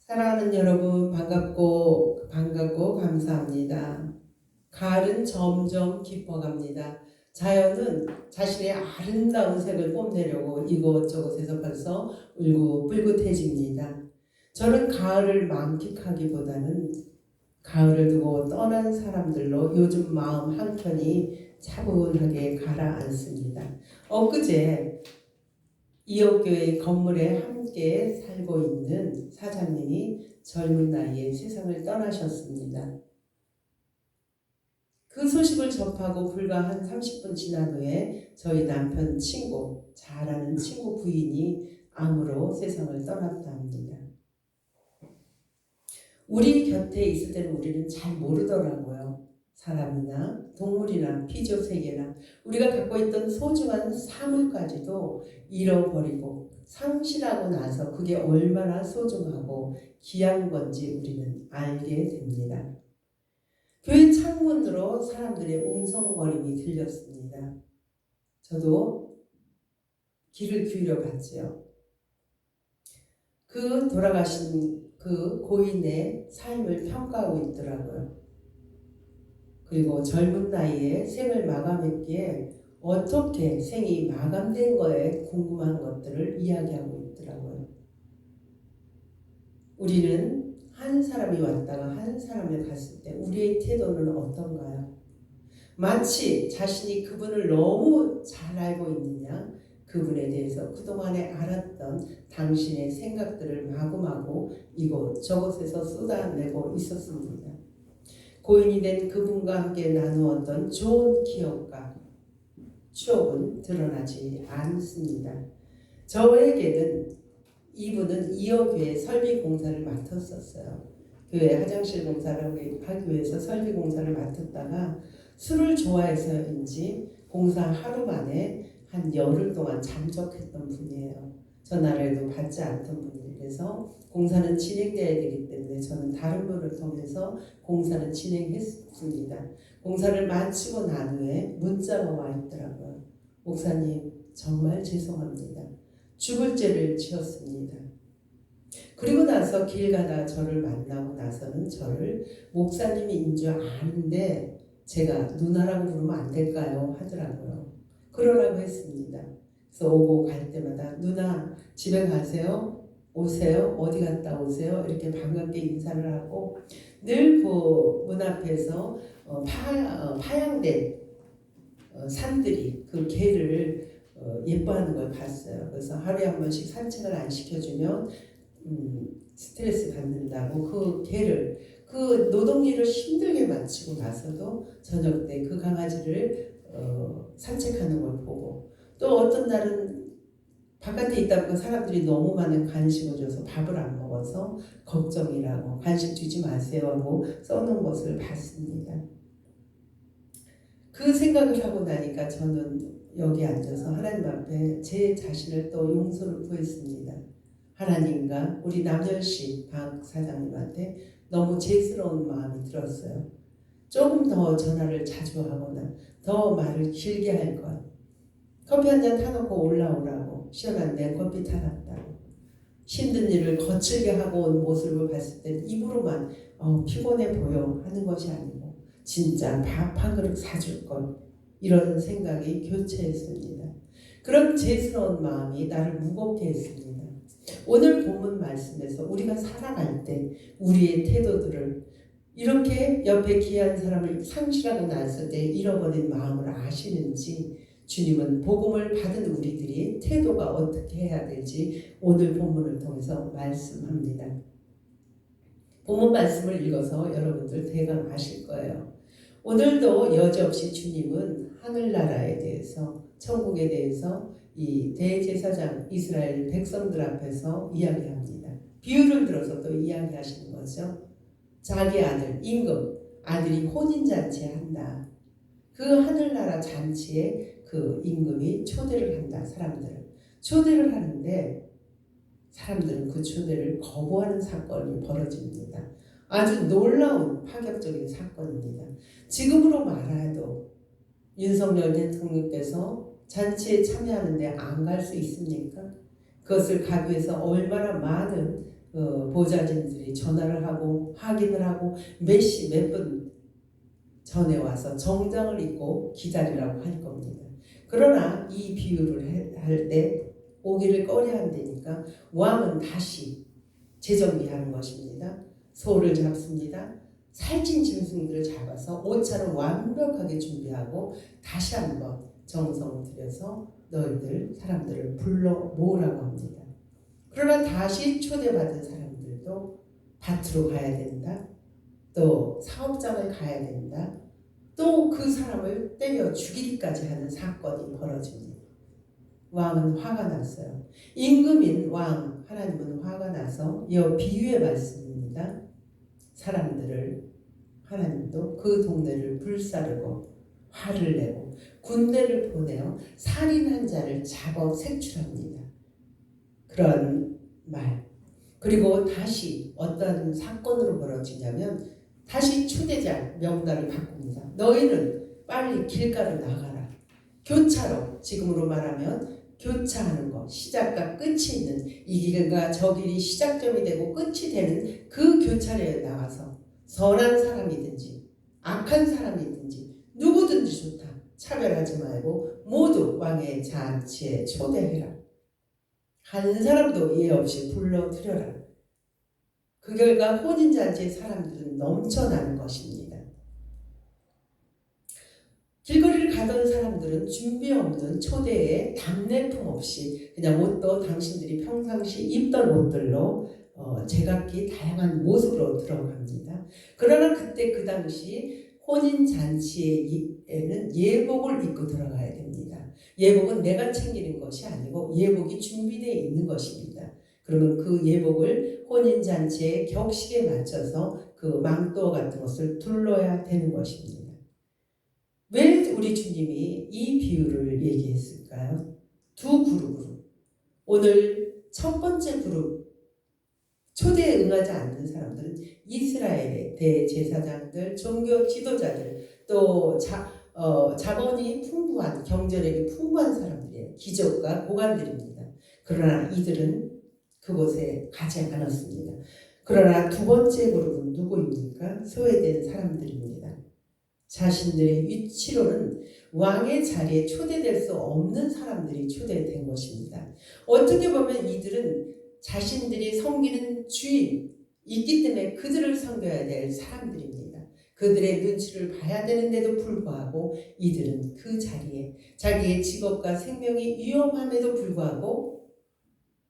사랑하는 여러분, 반갑고 감사합니다. 가을은 점점 깊어갑니다. 자연은 자신의 아름다운 색을 뽐내려고 이곳저곳에서 벌써 울긋불긋해집니다. 저는 가을을 만끽하기보다는 가을을 두고 떠난 사람들로 요즘 마음 한켠이 차분하게 가라앉습니다. 엊그제 이옥교회 건물에 함께 살고 있는 사장님이 젊은 나이에 세상을 떠나셨습니다. 그 소식을 접하고 불과 한 30분 지난 후에 저희 남편 친구, 잘 아는 친구 부인이 암으로 세상을 떠났다 합니다. 우리 곁에 있을 때는 우리는 잘 모르더라고요. 사람이나 동물이나 피조세계나 우리가 갖고 있던 소중한 사물까지도 잃어버리고 상실하고 나서 그게 얼마나 소중하고 귀한 건지 우리는 알게 됩니다. 교회 창문으로 사람들의 웅성거림이 들렸습니다. 저도 귀를 기울여 봤지요. 그 돌아가신 그 고인의 삶을 평가하고 있더라고요. 그리고 젊은 나이에 생을 마감했기에 어떻게 생이 마감된 거에 궁금한 것들을 이야기하고 있더라고요. 우리는 한 사람이 왔다가 한 사람이 갔을 때 우리의 태도는 어떤가요? 마치 자신이 그분을 너무 잘 알고 있느냐? 그분에 대해서 그동안에 알았던 당신의 생각들을 마구마구 이곳저곳에서 쏟아내고 있었습니다. 고인이 된 그분과 함께 나누었던 좋은 기억과 추억은 드러나지 않습니다. 저에게는 이분은 이어교회 설비 공사를 맡았었어요. 교회 화장실 공사를 하기 위해서 설비 공사를 맡았다가 술을 좋아해서인지 공사 하루 만에 한 열흘 동안 잠적했던 분이에요. 전화를 받지 않던 분이라서 공사는 진행돼야 되기 때문에 저는 다른 분을 통해서 공사는 진행했습니다. 공사를 마치고 난 후에 문자가 와 있더라고요. 목사님, 정말 죄송합니다. 죽을 죄를 지었습니다. 그리고 나서 길 가다 저를 만나고 나서는 저를 목사님인 줄 아는데 제가 누나라고 부르면 안 될까요? 하더라고요. 그러라고 했습니다. 그래서 오고 갈 때마다 누나 집에 가세요? 오세요? 어디 갔다 오세요? 이렇게 반갑게 인사를 하고 늘 그 문 앞에서 파양된 산들이 그 개를 예뻐하는 걸 봤어요. 그래서 하루에 한 번씩 산책을 안 시켜주면 스트레스 받는다고 그 개를 그 노동일을 힘들게 마치고 나서도 저녁 때 그 강아지를 산책하는 걸 보고 또 어떤 날은 바깥에 있다 보니까 사람들이 너무 많은 간식을 줘서 밥을 안 먹어서 걱정이라고 간식 주지 마세요 하고 써놓은 것을 봤습니다. 그 생각을 하고 나니까 저는 여기 앉아서 하나님 앞에 제 자신을 또 용서를 구했습니다. 하나님과 우리 남열씨 박 사장님한테 너무 죄스러운 마음이 들었어요. 조금 더 전화를 자주 하거나 더 말을 길게 할 것. 커피 한 잔 타놓고 올라오라고 시원한 내 커피 타놨다고 힘든 일을 거칠게 하고 온 모습을 봤을 때 입으로만 피곤해 보여 하는 것이 아니고 진짜 밥 한 그릇 사줄 것 이런 생각이 교체했습니다. 그런 죄스러운 마음이 나를 무겁게 했습니다. 오늘 본문 말씀에서 우리가 살아갈 때 우리의 태도들을 이렇게 옆에 귀한 사람을 상실하고 났을 때 잃어버린 마음을 아시는지 주님은 복음을 받은 우리들이 태도가 어떻게 해야 될지 오늘 본문을 통해서 말씀합니다. 본문 말씀을 읽어서 여러분들 대강 아실 거예요. 오늘도 여지없이 주님은 하늘나라에 대해서 천국에 대해서 이 대제사장 이스라엘 백성들 앞에서 이야기합니다. 비유를 들어서 또 이야기하시는 거죠. 자기 아들 임금 아들이 혼인잔치 한다. 그 하늘나라 잔치에 그 임금이 초대를 한다. 사람들을 초대를 하는데 사람들은 그 초대를 거부하는 사건이 벌어집니다. 아주 놀라운 파격적인 사건입니다. 지금으로 말해도 윤석열 대통령께서 잔치에 참여하는데 안 갈 수 있습니까? 그것을 가기 위해서 얼마나 많은 보좌진들이 전화를 하고 확인을 하고 몇 분 전에 와서 정장을 입고 기다리라고 할 겁니다. 그러나 이 비유를 할 때 오기를 꺼려한다니까 왕은 다시 재정비하는 것입니다. 소를 잡습니다. 살찐 짐승들을 잡아서 옷차를 완벽하게 준비하고 다시 한번 정성을 들여서 너희들 사람들을 불러 모으라고 합니다. 그러나 다시 초대받은 사람들도 밭으로 가야 된다. 또 사업장을 가야 된다. 또 그 사람을 때려 죽이기까지 하는 사건이 벌어집니다. 왕은 화가 났어요. 임금인 왕 하나님은 화가 나서 이 비유의 말씀입니다. 사람들을 하나님도 그 동네를 불사르고 화를 내고 군대를 보내어 살인한 자를 잡아 색출합니다. 그런 말. 그리고 다시 어떤 사건으로 벌어지냐면 다시 초대자 명단을 바꿉니다. 너희는 빨리 길가로 나가라. 교차로, 지금으로 말하면 교차하는 것, 시작과 끝이 있는 이 길과 저 길이 시작점이 되고 끝이 되는 그 교차로에 나가서 선한 사람이든지 악한 사람이든지 누구든지 좋다. 차별하지 말고 모두 왕의 잔치에 초대해라. 한 사람도 예 없이 불러들여라. 그 결과 혼인잔치의 사람들은 넘쳐나는 것입니다. 길거리를 가던 사람들은 준비 없는 초대에 답례품 없이 그냥 옷도 당신들이 평상시 입던 옷들로 제각기 다양한 모습으로 들어갑니다. 그러나 그때 그 당시 혼인잔치에는 예복을 입고 들어가야 됩니다. 예복은 내가 챙기는 것이 아니고 예복이 준비되어 있는 것입니다. 그러면 그 예복을 혼인잔치의 격식에 맞춰서 그 망토 같은 것을 둘러야 되는 것입니다. 왜 우리 주님이 이 비유를 얘기했을까요? 두 그룹으로. 오늘 첫 번째 그룹, 초대에 응하지 않는 사람들은 이스라엘의 대제사장들, 종교 지도자들, 또 자본이 풍부한, 경제력이 풍부한 사람들이에요. 귀족과 고관들입니다. 그러나 이들은 그곳에 가지 않았습니다. 그러나 두 번째 그룹은 누구입니까? 소외된 사람들입니다. 자신들의 위치로는 왕의 자리에 초대될 수 없는 사람들이 초대된 것입니다. 어떻게 보면 이들은 자신들이 섬기는 주인 있기 때문에 그들을 섬겨야 될 사람들입니다. 그들의 눈치를 봐야 되는데도 불구하고 이들은 그 자리에 자기의 직업과 생명이 위험함에도 불구하고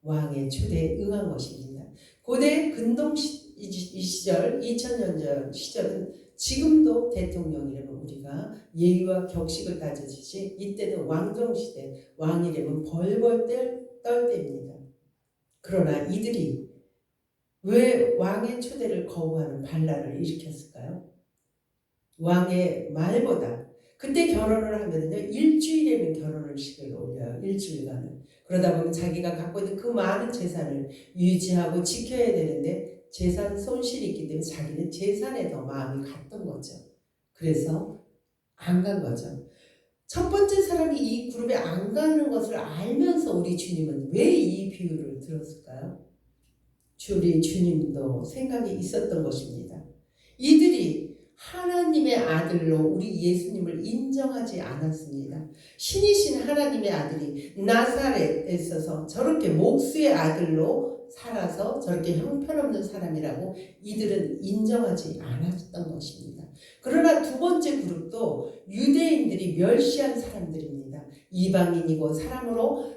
왕의 초대에 응한 것입니다. 고대 근동 시절 2000년 전 시절은 지금도 대통령이라면 우리가 예의와 격식을 따지듯이 이때는 왕정시대, 왕이라면 벌벌 떨 때입니다. 그러나 이들이 왜 왕의 초대를 거부하는 반란을 일으켰을까요? 왕의 말보다 그때 결혼을 하면요 일주일에는 결혼식을 올려요. 일주일간은. 그러다 보면 자기가 갖고 있는 그 많은 재산을 유지하고 지켜야 되는데 재산 손실이 있기 때문에 자기는 재산에 더 마음이 갔던 거죠. 그래서 안 간 거죠. 첫 번째 사람이 이 그룹에 안 가는 것을 알면서 우리 주님은 왜 이 비유를 들었을까요? 우리 주님도 생각이 있었던 것입니다. 이들이 하나님의 아들로 우리 예수님을 인정하지 않았습니다. 신이신 하나님의 아들이 나사렛에 있어서 저렇게 목수의 아들로 살아서 저렇게 형편없는 사람이라고 이들은 인정하지 않았던 것입니다. 그러나 두 번째 그룹도 유대인들이 멸시한 사람들입니다. 이방인이고 사람으로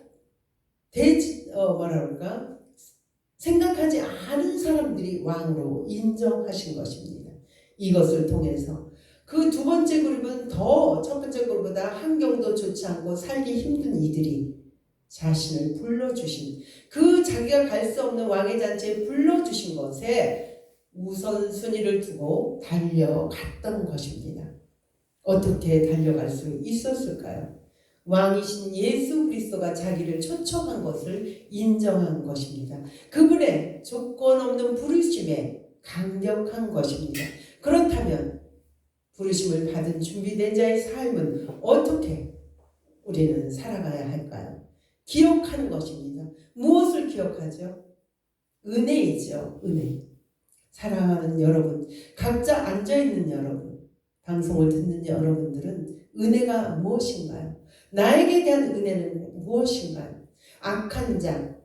생각하지 않은 사람들이 왕으로 인정하신 것입니다. 이것을 통해서 그 두 번째 그룹은 더 첫 번째 그룹보다 환경도 좋지 않고 살기 힘든 이들이 자신을 불러주신 그 자기가 갈 수 없는 왕의 잔치에 불러주신 것에 우선순위를 두고 달려갔던 것입니다. 어떻게 달려갈 수 있었을까요? 왕이신 예수 그리스도가 자기를 초청한 것을 인정한 것입니다. 그분의 조건 없는 부르심에 감격한 것입니다. 그렇다면 부르심을 받은 준비된 자의 삶은 어떻게 우리는 살아가야 할까요? 기억하는 것입니다. 무엇을 기억하죠? 은혜이죠. 은혜. 사랑하는 여러분, 각자 앉아있는 여러분, 방송을 듣는 여러분들은 은혜가 무엇인가요? 나에게 대한 은혜는 무엇인가요? 악한 자,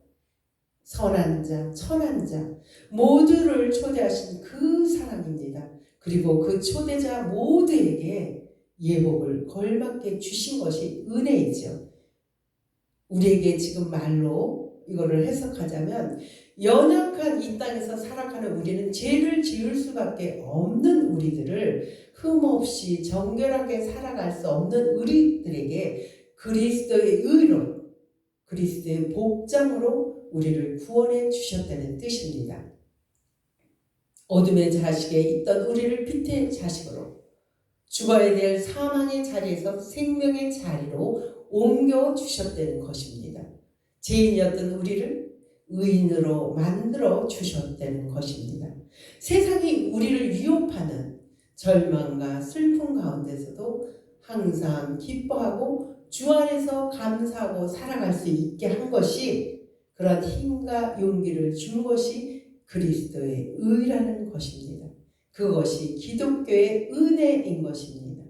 선한 자, 선한 자 모두를 초대하신 그 사랑입니다. 그리고 그 초대자 모두에게 예복을 걸맞게 주신 것이 은혜이죠. 우리에게 지금 말로 이거를 해석하자면 연약한 이 땅에서 살아가는 우리는 죄를 지을 수밖에 없는 우리들을 흠없이 정결하게 살아갈 수 없는 우리들에게 그리스도의 의로, 그리스도의 복장으로 우리를 구원해 주셨다는 뜻입니다. 어둠의 자식에 있던 우리를 빛의 자식으로, 죽어야 될 사망의 자리에서 생명의 자리로 옮겨 주셨다는 것입니다. 죄인이었던 우리를 의인으로 만들어 주셨다는 것입니다. 세상이 우리를 위협하는 절망과 슬픔 가운데서도 항상 기뻐하고 주 안에서 감사하고 살아갈 수 있게 한 것이, 그런 힘과 용기를 준 것이 그리스도의 의라는 것입니다. 그것이 기독교의 은혜인 것입니다.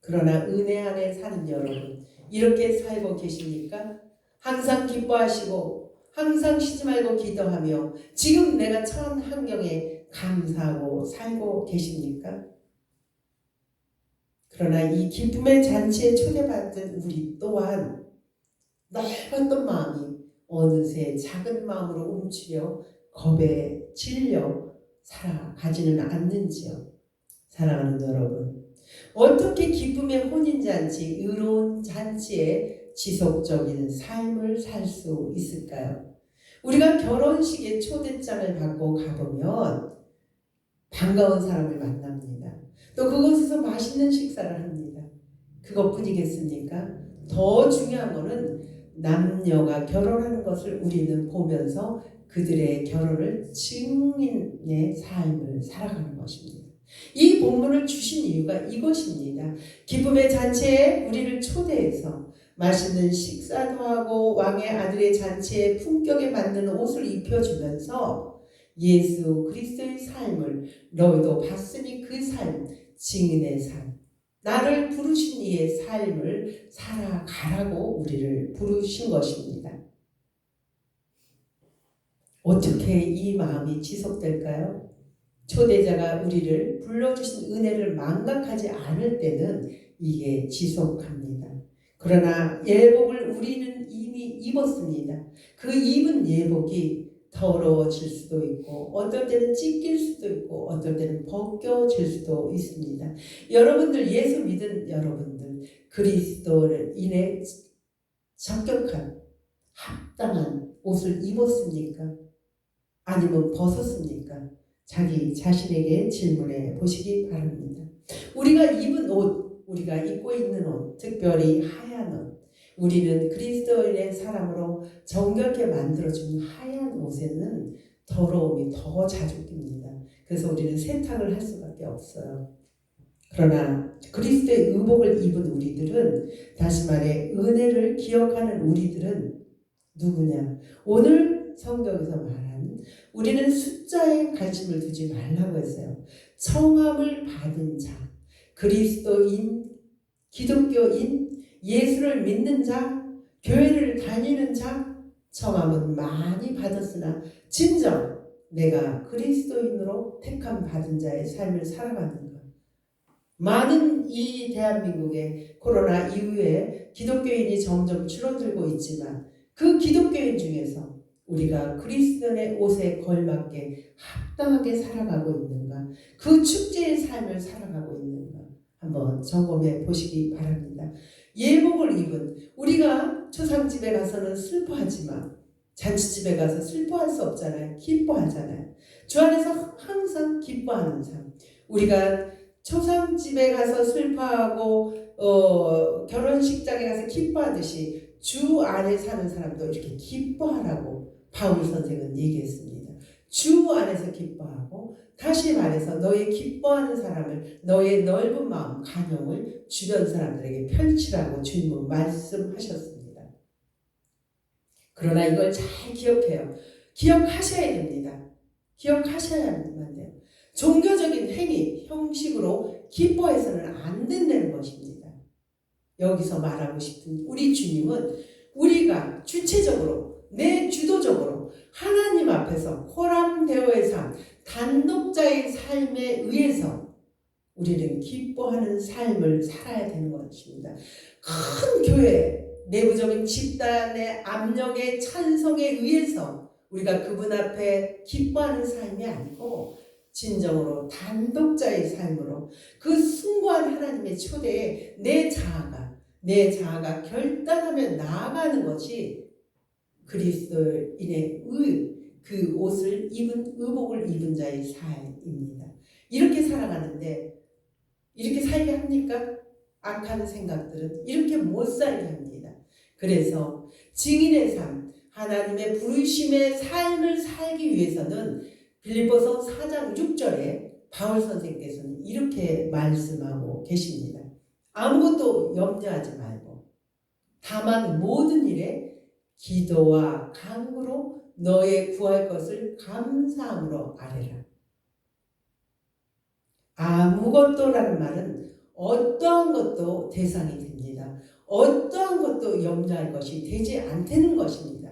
그러나 은혜 안에 사는 여러분, 이렇게 살고 계십니까? 항상 기뻐하시고 항상 쉬지 말고 기도하며 지금 내가 처한 환경에 감사하고 살고 계십니까? 그러나 이 기쁨의 잔치에 초대받은 우리 또한 넓었던 마음이 어느새 작은 마음으로 움츠려 겁에 질려 살아가지는 않는지요. 사랑하는 여러분, 어떻게 기쁨의 혼인잔치, 의로운 잔치에 지속적인 삶을 살 수 있을까요? 우리가 결혼식에 초대장을 받고 가보면 반가운 사람을 만납니다. 또 그곳에서 맛있는 식사를 합니다. 그것뿐이겠습니까? 더 중요한 것은 남녀가 결혼하는 것을 우리는 보면서 그들의 결혼을 증인의 삶을 살아가는 것입니다. 이 본문을 주신 이유가 이것입니다. 기쁨의 잔치에 우리를 초대해서 맛있는 식사도 하고 왕의 아들의 잔치에 품격에 맞는 옷을 입혀주면서 예수 그리스도의 삶을 너희도 봤으니 그 삶, 증인의 삶, 나를 부르신 이의 삶을 살아가라고 우리를 부르신 것입니다. 어떻게 이 마음이 지속될까요? 초대자가 우리를 불러주신 은혜를 망각하지 않을 때는 이게 지속합니다. 그러나 예복을 우리는 이미 입었습니다. 그 입은 예복이 더러워질 수도 있고 어떨 때는 찢길 수도 있고 어떨 때는 벗겨질 수도 있습니다. 여러분들, 예수 믿은 여러분들, 그리스도를 인해 적격한 합당한 옷을 입었습니까? 아니면 벗었습니까? 자기 자신에게 질문해 보시기 바랍니다. 우리가 입은 옷, 우리가 입고 있는 옷, 특별히 하얀 옷, 우리는 그리스도인의 사람으로 정결케 만들어준 하얀 옷에는 더러움이 더 자주 낍니다. 그래서 우리는 세탁을 할 수밖에 없어요. 그러나 그리스도의 의복을 입은 우리들은, 다시 말해 은혜를 기억하는 우리들은 누구냐? 오늘 성경에서 말한, 우리는 숫자에 관심을 두지 말라고 했어요. 청함을 받은 자, 그리스도인, 기독교인, 예수를 믿는 자, 교회를 다니는 자, 청함은 많이 받았으나 진정 내가 그리스도인으로 택함 받은 자의 삶을 살아가는가? 많은 이 대한민국의 코로나 이후에 기독교인이 점점 줄어들고 있지만 그 기독교인 중에서 우리가 그리스도의 옷에 걸맞게 합당하게 살아가고 있는가? 그 축제의 삶을 살아가고 있는가? 한번 점검해 보시기 바랍니다. 예복을 입은, 우리가 초상집에 가서는 슬퍼하지만 잔치집에 가서 슬퍼할 수 없잖아요. 기뻐하잖아요. 주 안에서 항상 기뻐하는 삶. 우리가 초상집에 가서 슬퍼하고 결혼식장에 가서 기뻐하듯이 주 안에 사는 사람도 이렇게 기뻐하라고 바울 선생은 얘기했습니다. 주 안에서 기뻐하고, 다시 말해서 너의 기뻐하는 사람을, 너의 넓은 마음, 간영을 주변 사람들에게 펼치라고 주님은 말씀하셨습니다. 그러나 이걸 잘 기억해요. 기억하셔야 됩니다. 기억하셔야만 돼요. 종교적인 행위, 형식으로 기뻐해서는 안 된다는 것입니다. 여기서 말하고 싶은 우리 주님은 우리가 주체적으로, 내 주도적으로 하나님 앞에서 호람되어의 삶, 단독자의 삶에 의해서 우리는 기뻐하는 삶을 살아야 되는 것입니다. 큰 교회, 내부적인 집단의 압력에 찬성에 의해서 우리가 그분 앞에 기뻐하는 삶이 아니고 진정으로 단독자의 삶으로 그 숭고한 하나님의 초대에 내 자아가 결단하며 나아가는 것이 그리스도인의 그 옷을 입은 의복을 입은 자의 삶입니다. 이렇게 살아가는데 이렇게 살게 합니까? 악한 생각들은 이렇게 못 살게 합니다. 그래서 증인의 삶, 하나님의 부르심의 삶을 살기 위해서는 빌립보서 4장 6절에 바울 선생께서는 이렇게 말씀하고 계십니다. 아무것도 염려하지 말고 다만 모든 일에 기도와 간구로 너의 구할 것을 감사함으로 아뢰라. 아무것도라는 말은 어떠한 것도 대상이 됩니다. 어떠한 것도 염려할 것이 되지 않다는 것입니다.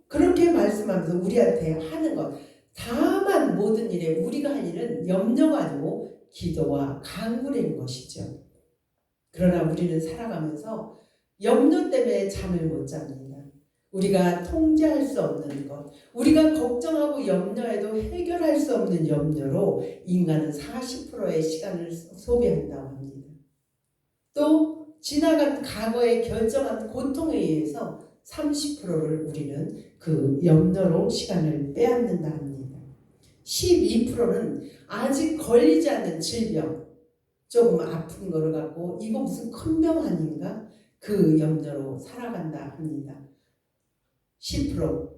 그렇게 말씀하면서 우리한테 하는 것, 다만 모든 일에 우리가 할 일은 염려가 아니고 기도와 간구라는 것이죠. 그러나 우리는 살아가면서 염려 때문에 잠을 못 잡니다. 우리가 통제할 수 없는 것, 우리가 걱정하고 염려해도 해결할 수 없는 염려로 인간은 40%의 시간을 소비한다고 합니다. 또 지나간 과거의 결정한 고통에 의해서 30%를 우리는 그 염려로 시간을 빼앗는다 합니다. 12%는 아직 걸리지 않는 질병, 조금 아픈 거를 갖고 이거 무슨 큰 병 아닌가? 그 염려로 살아간다 합니다. 10%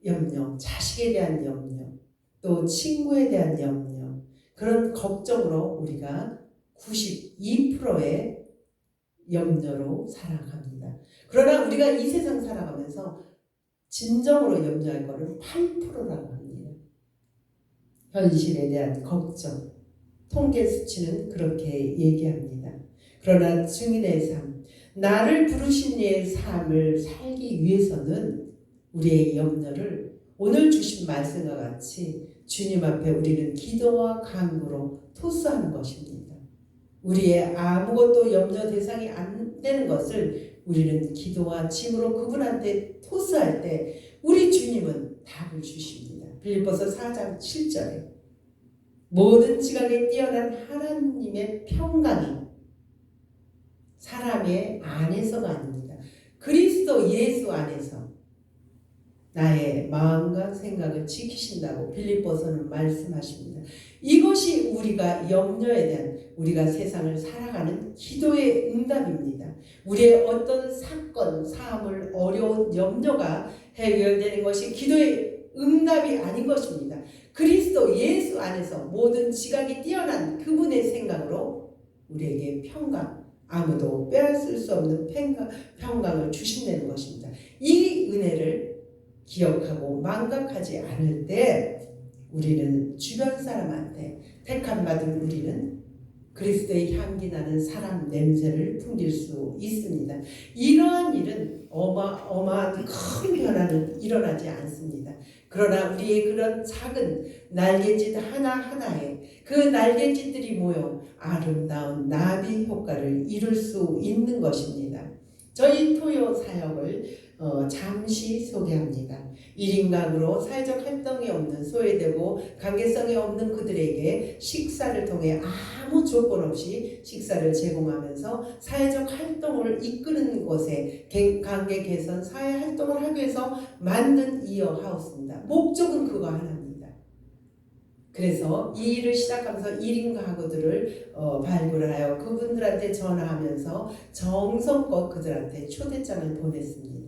염려, 자식에 대한 염려, 또 친구에 대한 염려, 그런 걱정으로 우리가 92%의 염려로 살아갑니다. 그러나 우리가 이 세상 살아가면서 진정으로 염려할 것은 8%라고 합니다. 현실에 대한 걱정, 통계 수치는 그렇게 얘기합니다. 그러나 증인의 삶, 나를 부르신 이의 삶을 살기 위해서는 우리의 염려를 오늘 주신 말씀과 같이 주님 앞에 우리는 기도와 간구로 토스하는 것입니다. 우리의 아무것도 염려 대상이 안 되는 것을 우리는 기도와 짐으로 그분한테 토스할 때 우리 주님은 답을 주십니다. 빌립보서 4장 7절에 모든 지각에 뛰어난 하나님의 평강이 사람의 안에서가 아닙니다. 그리스도 예수 안에서 나의 마음과 생각을 지키신다고 빌립보서는 말씀하십니다. 이것이 우리가 염려에 대한 우리가 세상을 살아가는 기도의 응답입니다. 우리의 어떤 사건, 사물, 어려운 염려가 해결되는 것이 기도의 응답이 아닌 것입니다. 그리스도 예수 안에서 모든 지각이 뛰어난 그분의 생각으로 우리에게 평강, 아무도 빼앗을 수 없는 평강을 주신다는 것입니다. 이 은혜를 기억하고 망각하지 않을 때 우리는 주변 사람한테 택함 받은 우리는 그리스도의 향기 나는 사람 냄새를 풍길 수 있습니다. 이러한 일은 어마어마한 큰 변화는 일어나지 않습니다. 그러나 우리의 그런 작은 날갯짓 하나하나에 그 날갯짓들이 모여 아름다운 나비 효과를 이룰 수 있는 것입니다. 저희 토요 사역을 잠시 소개합니다. 1인 가구로 사회적 활동이 없는 소외되고 관계성이 없는 그들에게 식사를 통해 아무 조건 없이 식사를 제공하면서 사회적 활동을 이끄는 곳에 관계 개선, 사회 활동을 하기 위해서 만든 이어 하우스입니다. 목적은 그거 하나입니다. 그래서 이 일을 시작하면서 1인 가구들을 발굴하여 그분들한테 전화하면서 정성껏 그들한테 초대장을 보냈습니다.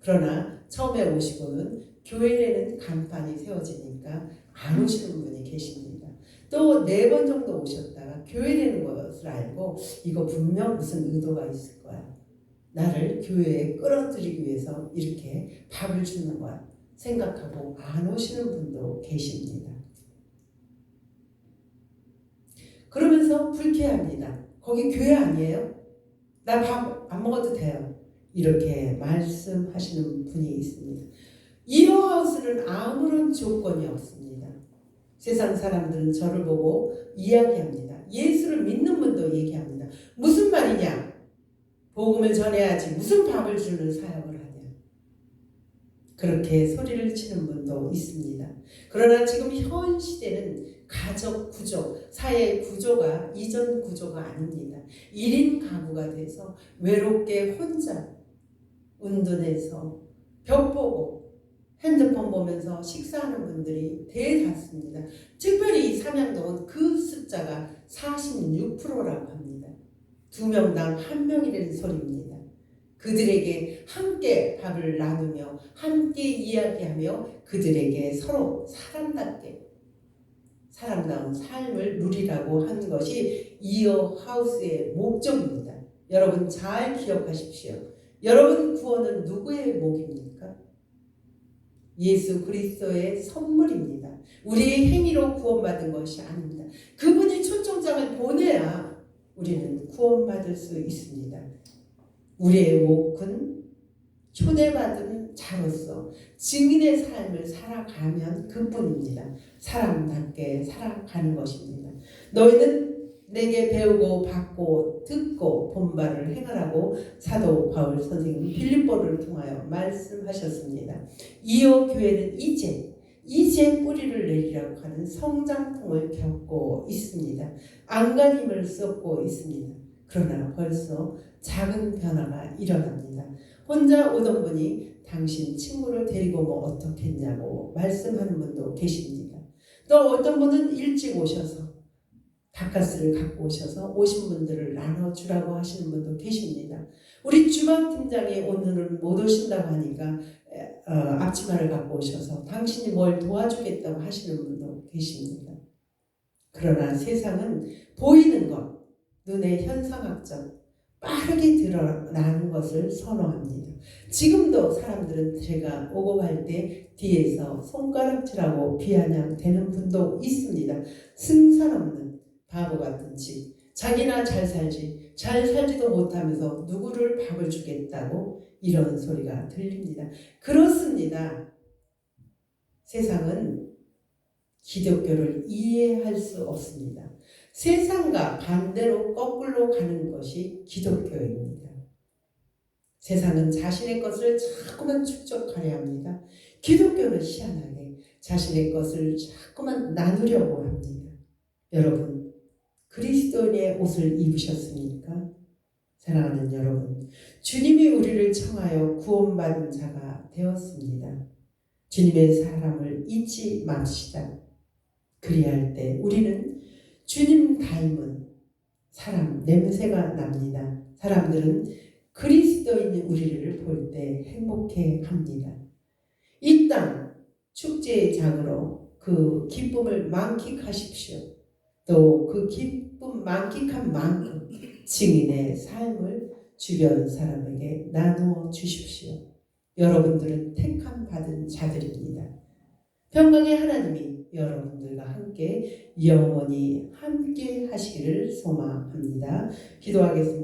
그러나 처음에 오시고는 교회에는 간판이 세워지니까 안 오시는 분이 계십니다. 또 4번 정도 오셨다가 교회라는 것을 알고 이거 분명 무슨 의도가 있을 거야. 나를 교회에 끌어들이기 위해서 이렇게 밥을 주는 거야. 생각하고 안 오시는 분도 계십니다. 그러면서 불쾌합니다. 거기 교회 아니에요? 나 밥 안 먹어도 돼요. 이렇게 말씀하시는 분이 있습니다. 이어하우스는 아무런 조건이 없습니다. 세상 사람들은 저를 보고 이야기합니다. 예수를 믿는 분도 얘기합니다. 무슨 말이냐? 복음을 전해야지 무슨 밥을 주는 사역을 하냐? 그렇게 소리를 치는 분도 있습니다. 그러나 지금 현 시대는 가족 구조, 사회 구조가 이전 구조가 아닙니다. 1인 가구가 돼서 외롭게 혼자 운동해서 벽 보고 핸드폰 보면서 식사하는 분들이 대다수입니다. 특별히 삼양동은 그 숫자가 46%라고 합니다. 2명당 1명이라는 소리입니다. 그들에게 함께 밥을 나누며 함께 이야기하며 그들에게 서로 사람다운 삶을 누리라고 한 것이 이어하우스의 목적입니다. 여러분 잘 기억하십시오. 여러분 구원은 누구의 목입니까? 예수 그리스도의 선물입니다. 우리의 행위로 구원받은 것이 아닙니다. 그분이 초청장을 보내야 우리는 구원받을 수 있습니다. 우리의 목은 초대받은 자로서 증인의 삶을 살아가면 그뿐입니다. 사람답게 살아가는 것입니다. 너희는 내게 배우고 받고 듣고 본바를 행하라고 사도 바울 선생님이 빌립보를 통하여 말씀하셨습니다. 이어 교회는 이제 뿌리를 내리라고 하는 성장통을 겪고 있습니다. 안간힘을 쏟고 있습니다. 그러나 벌써 작은 변화가 일어납니다. 혼자 오던 분이 당신 친구를 데리고 뭐 어떻겠냐고 말씀하는 분도 계십니다. 또 어떤 분은 일찍 오셔서 바카스를 갖고 오셔서 오신 분들을 나눠주라고 하시는 분도 계십니다. 우리 주방팀장이 오늘은 못 오신다고 하니까 앞치마를 갖고 오셔서 당신이 뭘 도와주겠다고 하시는 분도 계십니다. 그러나 세상은 보이는 것, 눈의 현상학적, 빠르게 드러나는 것을 선호합니다. 지금도 사람들은 제가 오고 갈 때 뒤에서 손가락질하고 비아냥대는 분도 있습니다. 승산 없는 바보 같은 집, 자기나 잘 살지도 못하면서 누구를 밥을 주겠다고 이런 소리가 들립니다. 그렇습니다. 세상은 기독교를 이해할 수 없습니다. 세상과 반대로 거꾸로 가는 것이 기독교입니다. 세상은 자신의 것을 자꾸만 축적하려 합니다. 기독교는 희한하게 자신의 것을 자꾸만 나누려고 합니다. 여러분, 그리스도인의 옷을 입으셨습니까? 사랑하는 여러분, 주님이 우리를 청하여 구원받은 자가 되었습니다. 주님의 사랑을 잊지 맙시다. 그리할 때 우리는 주님 닮은 사람 냄새가 납니다. 사람들은 그리스도인 우리를 볼 때 행복해 합니다. 이 땅 축제의 장으로 그 기쁨을 만끽하십시오. 또 그 기쁨 만끽한 만큼 증인의 삶을 주변 사람에게 나누어 주십시오. 여러분들은 택함 받은 자들입니다. 평강의 하나님이 여러분들과 함께 영원히 함께 하시기를 소망합니다. 기도하겠습니다.